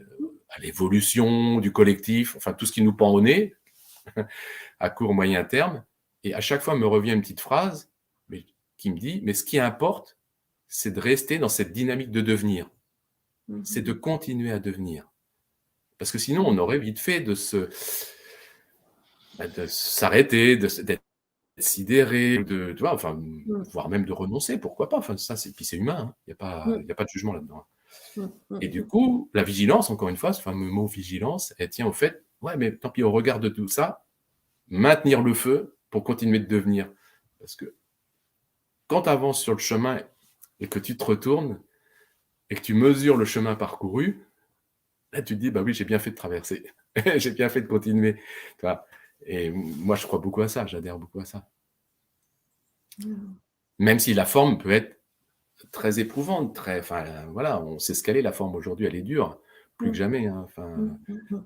à l'évolution du collectif, enfin tout ce qui nous pend au nez, à court, moyen terme. Et à chaque fois, me revient une petite phrase qui me dit, mais ce qui importe, c'est de rester dans cette dynamique de devenir.
Mmh
C'est
mh.
de continuer à devenir. Parce que sinon,
Mmh.
on aurait vite fait de s'arrêter, d'être sidéré, tu vois, enfin,
Mmh.
voire même de renoncer, pourquoi pas. Enfin, ça, puis c'est humain, hein.
Mmh.
Il y a pas de jugement là-dedans.
Mmh. Mmh
Et du
mh.
coup, la vigilance, encore une fois, ce fameux mot vigilance, elle tient au fait, ouais, mais tant pis, au regard de tout ça, maintenir le feu pour continuer de devenir. Parce que quand tu avances sur le chemin et que tu te retournes et que tu mesures le chemin parcouru, là, tu te dis, bah oui, j'ai bien fait de traverser. J'ai bien fait de continuer. Tu vois. Et moi, je crois beaucoup à ça, j'adhère beaucoup à ça.
Mmh.
Même si la forme peut être très éprouvante, enfin, voilà, on sait ce qu'elle est, la forme aujourd'hui, elle est dure, plus que
Mmh.
jamais, hein. Enfin,
Mmh. Mmh mh.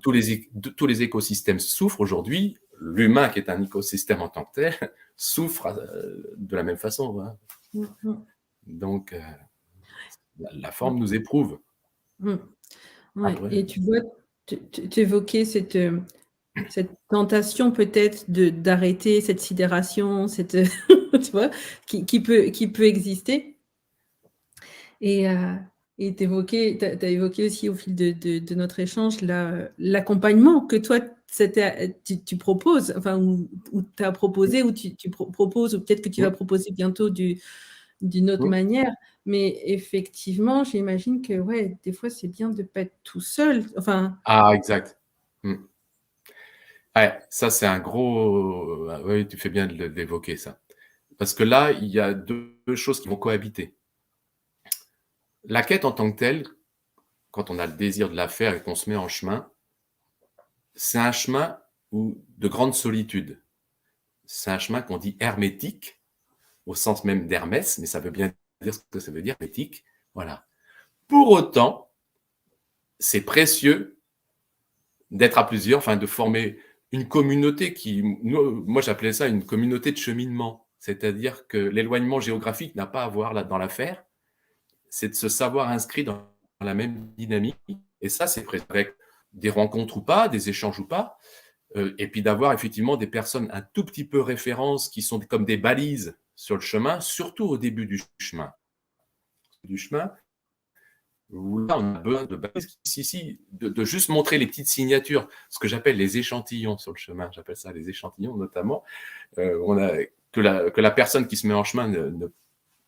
tous les écosystèmes souffrent aujourd'hui. L'humain, qui est un écosystème en tant que tel, souffre de la même façon. Voilà.
Mmh mh.
Donc, la forme nous éprouve.
Mmh. Ouais
Après,
et tu vois, tu évoquais cette tentation peut-être d'arrêter cette sidération, cette tu vois? Qui peut exister et tu as évoqué aussi au fil de notre échange l'accompagnement que toi tu proposes, enfin ou tu as proposé ou tu proposes ou peut-être que tu vas
mmh,
proposer bientôt d'une autre
mmh.
manière. Mais effectivement, j'imagine que ouais, des fois, c'est bien de pas être tout seul. Enfin,
Ah, exact. Mmh. Ouais, ça, c'est un gros, oui, tu fais bien de l'évoquer ça. Parce que là, il y a deux choses qui vont cohabiter. La quête en tant que telle, quand on a le désir de la faire et qu'on se met en chemin, c'est un chemin de grande solitude. C'est un chemin qu'on dit hermétique, au sens même d'Hermès, mais ça veut bien dire ce que ça veut dire, hermétique. Voilà. Pour autant, c'est précieux d'être à plusieurs, enfin de former une communauté moi j'appelais ça une communauté de cheminement. C'est-à-dire que l'éloignement géographique n'a pas à voir là dans l'affaire, c'est de se savoir inscrit dans la même dynamique. Et ça, c'est avec des rencontres ou pas, des échanges ou pas, et puis d'avoir effectivement des personnes un tout petit peu références qui sont comme des balises sur le chemin, surtout au début du chemin, où là, on a besoin de balises, de juste montrer les petites signatures, ce que j'appelle les échantillons sur le chemin, j'appelle ça les échantillons notamment, que la personne qui se met en chemin ne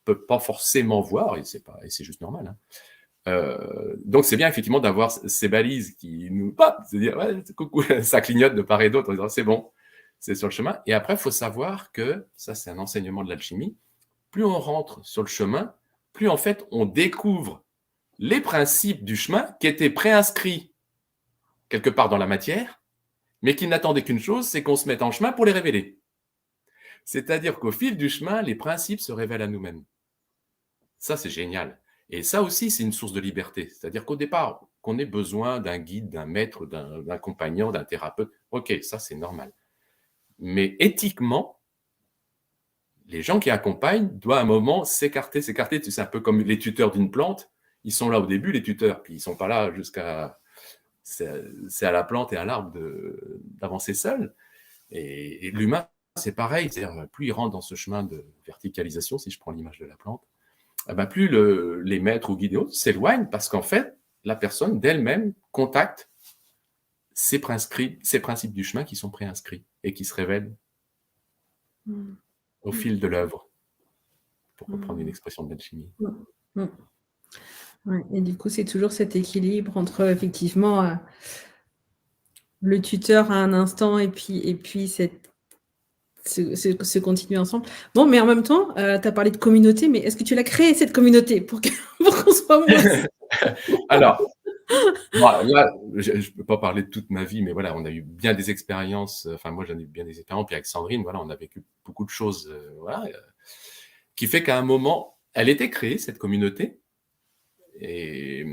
peut pas forcément voir, et c'est juste normal, hein. Donc c'est bien effectivement d'avoir ces balises qui nous, se dire ouais, coucou, ça clignote de part et d'autre en disant c'est bon, c'est sur le chemin. Et après, il faut savoir que ça, c'est un enseignement de l'alchimie. Plus on rentre sur le chemin, plus en fait on découvre les principes du chemin qui étaient préinscrits quelque part dans la matière, mais qui n'attendaient qu'une chose, c'est qu'on se mette en chemin pour les révéler. C'est-à-dire qu'au fil du chemin, les principes se révèlent à nous-mêmes. Ça, c'est génial. Et ça aussi, c'est une source de liberté. C'est-à-dire qu'au départ, qu'on ait besoin d'un guide, d'un maître, d'un compagnon, d'un thérapeute, ok, ça, c'est normal. Mais éthiquement, les gens qui accompagnent doivent à un moment s'écarter. Tu sais, un peu comme les tuteurs d'une plante. Ils sont là au début, les tuteurs, puis ils ne sont pas là jusqu'à... C'est à la plante et à l'arbre d'avancer seul. Et l'humain, c'est pareil. C'est-à-dire, plus il rentre dans ce chemin de verticalisation, si je prends l'image de la plante, eh ben, plus les maîtres ou guides et autres s'éloignent parce qu'en fait, la personne d'elle-même contacte ces principes du chemin qui sont préinscrits et qui se révèlent
mmh,
au
mmh,
fil de l'œuvre, pour reprendre une
mmh,
expression de l'alchimie.
mmh, mmh. Ouais et du coup, c'est toujours cet équilibre entre effectivement, le tuteur à un instant et puis se continuer ensemble. Bon, mais en même temps, tu as parlé de communauté, mais est-ce que tu l'as créée, cette communauté, pour qu'on soit moins...
Alors, là, je ne peux pas parler de toute ma vie, mais voilà, on a eu bien des expériences. Enfin, moi, j'en ai eu bien des expériences. Puis avec Sandrine, voilà, on a vécu beaucoup de choses, voilà, qui fait qu'à un moment, elle était créée, cette communauté. Et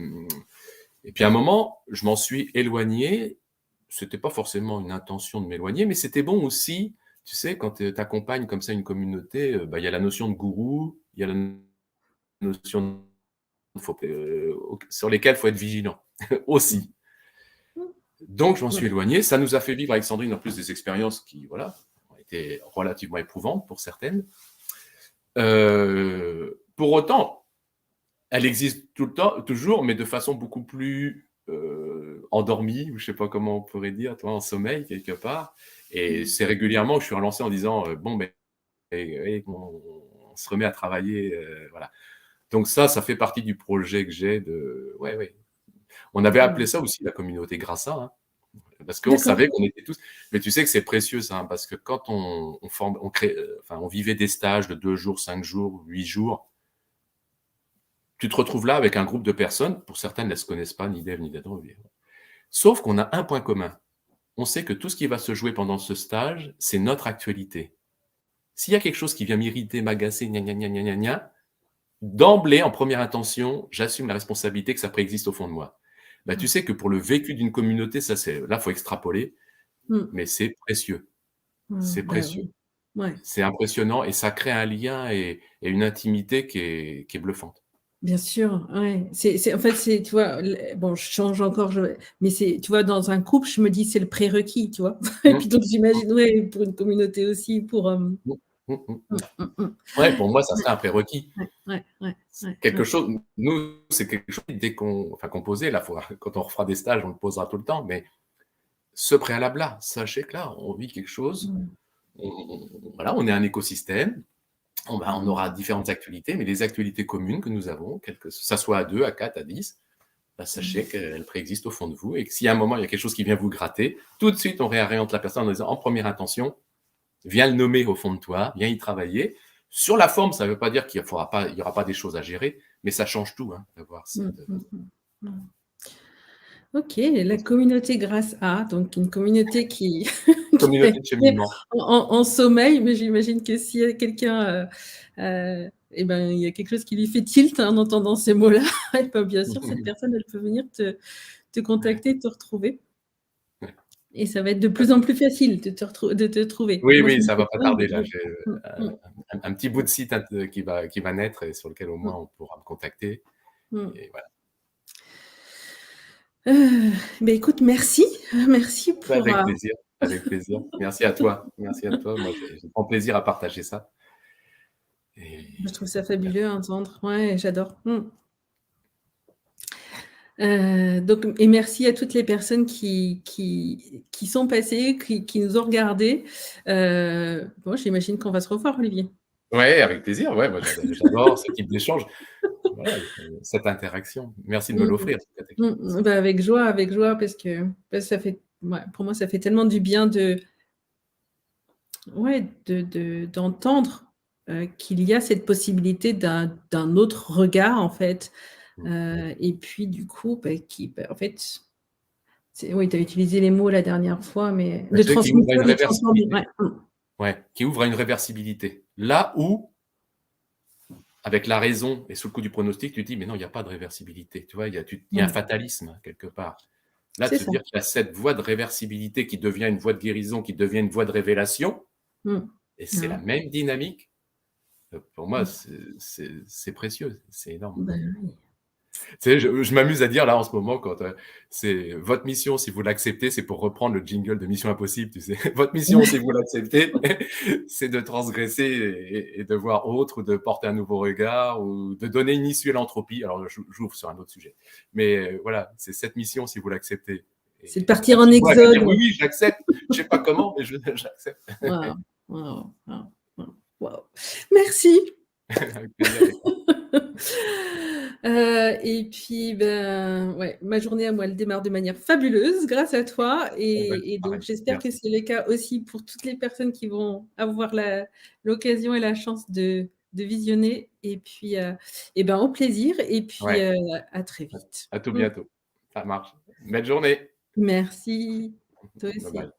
puis à un moment, je m'en suis éloigné. C'était pas forcément une intention de m'éloigner, mais c'était bon aussi. Tu sais, quand tu accompagnes comme ça une communauté, il y a la notion de gourou, il y a la notion sur lesquelles il faut être vigilant aussi. Donc, je m'en suis éloigné. Ça nous a fait vivre avec Sandrine en plus des expériences qui, voilà, ont été relativement éprouvantes pour certaines. Pour autant, elle existe tout le temps, toujours, mais de façon beaucoup plus endormie, ou je ne sais pas comment on pourrait dire, toi, en sommeil quelque part. Et c'est régulièrement que je suis relancé en disant bon, ben, on se remet à travailler, voilà. Donc ça fait partie du projet que j'ai de, ouais. On avait appelé ça aussi la communauté Grassa, hein, parce qu'on savait qu'on était tous. Mais tu sais que c'est précieux ça, hein, parce que quand on vivait des stages de 2 jours, 5 jours, 8 jours. Tu te retrouves là avec un groupe de personnes, pour certaines, elles ne se connaissent pas, ni d'Ève, ni d'Adam. Sauf qu'on a un point commun. On sait que tout ce qui va se jouer pendant ce stage, c'est notre actualité. S'il y a quelque chose qui vient m'irriter, m'agacer, d'emblée, en première intention, j'assume la responsabilité que ça préexiste au fond de moi. Bah, tu sais que pour le vécu d'une communauté, là, il faut extrapoler, mais c'est précieux. C'est précieux.
Ouais.
C'est impressionnant et ça crée un lien et une intimité qui est bluffante.
Bien sûr, ouais. En fait, tu vois, bon, je change encore, mais tu vois, dans un couple, je me dis, c'est le prérequis, tu vois. Et puis donc, j'imagine, ouais, pour une communauté aussi, pour...
Ouais, pour moi, ça serait un prérequis.
Ouais.
Quelque chose, nous, c'est quelque chose, dès qu'on posait, là, quand on refera des stages, on le posera tout le temps, mais ce préalable-là, sachez que là, on vit quelque chose, voilà, on est un écosystème, on aura différentes actualités, mais les actualités communes que nous avons, que ça soit à 2, à 4, à 10, sachez qu'elles préexistent au fond de vous et que si à un moment, il y a quelque chose qui vient vous gratter, tout de suite, on réoriente la personne en disant, en première intention, viens le nommer au fond de toi, viens y travailler. Sur la forme, ça ne veut pas dire qu'il n'y aura pas des choses à gérer, mais ça change tout, hein, d'avoir cette...
Ok, la communauté grâce à, donc une communauté qui
communauté de cheminement.
En sommeil, mais j'imagine que s'il y a quelqu'un, il y a quelque chose qui lui fait tilt en entendant ces mots-là, bien sûr, cette personne, elle peut venir te contacter, te retrouver. Et ça va être de plus en plus facile de te trouver.
Oui, ça ne va pas tarder. Là, j'ai un petit bout de site qui va naître et sur lequel au moins on pourra me contacter. Et voilà.
Écoute, merci pour...
Avec plaisir. Merci à toi. Moi, je prends plaisir à partager ça.
Je trouve ça fabuleux à entendre. Ouais, j'adore. Et merci à toutes les personnes qui sont passées, qui nous ont regardés. Bon, j'imagine qu'on va se revoir, Olivier.
Oui, avec plaisir. Ouais, moi, j'adore ce type d'échange. Voilà, cette interaction. Merci de me l'offrir.
Avec joie, parce que ça fait, pour moi, ça fait tellement du bien d'entendre qu'il y a cette possibilité d'un autre regard, en fait. Et puis, du coup, en fait, oui, tu as utilisé les mots la dernière fois, mais de transmission,
qui ouvre à une réversibilité. Là où, avec la raison et sous le coup du pronostic, tu te dis, mais non, il n'y a pas de réversibilité. Tu vois, il y a un fatalisme quelque part. Là, de se dire qu'il y a cette voie de réversibilité qui devient une voie de guérison, qui devient une voie de révélation, et c'est la même dynamique. Pour moi, c'est précieux, c'est énorme. Tu sais, je m'amuse à dire là en ce moment, quand c'est votre mission, si vous l'acceptez, c'est pour reprendre le jingle de Mission Impossible, tu sais. Votre mission, si vous l'acceptez, c'est de transgresser et de voir autre, ou de porter un nouveau regard, ou de donner une issue à l'entropie. Alors, j'ouvre sur un autre sujet. Mais voilà, c'est cette mission, si vous l'acceptez.
C'est de partir en exode.
Oui, j'accepte. Je ne sais pas comment, mais j'accepte.
Wow. Merci.
Avec plaisir.
Et puis, ben, ouais, ma journée à moi, elle démarre de manière fabuleuse grâce à toi.
Eh ben,
Et donc,
pareil,
j'espère que
merci.
c'est le cas aussi pour toutes les personnes qui vont avoir l'occasion et la chance de visionner. Et puis, et ben, au plaisir. Et puis,
Ouais,
à très vite.
à tout bientôt. Ça marche. Belle journée.
Merci. Toi
Bye bye.
aussi.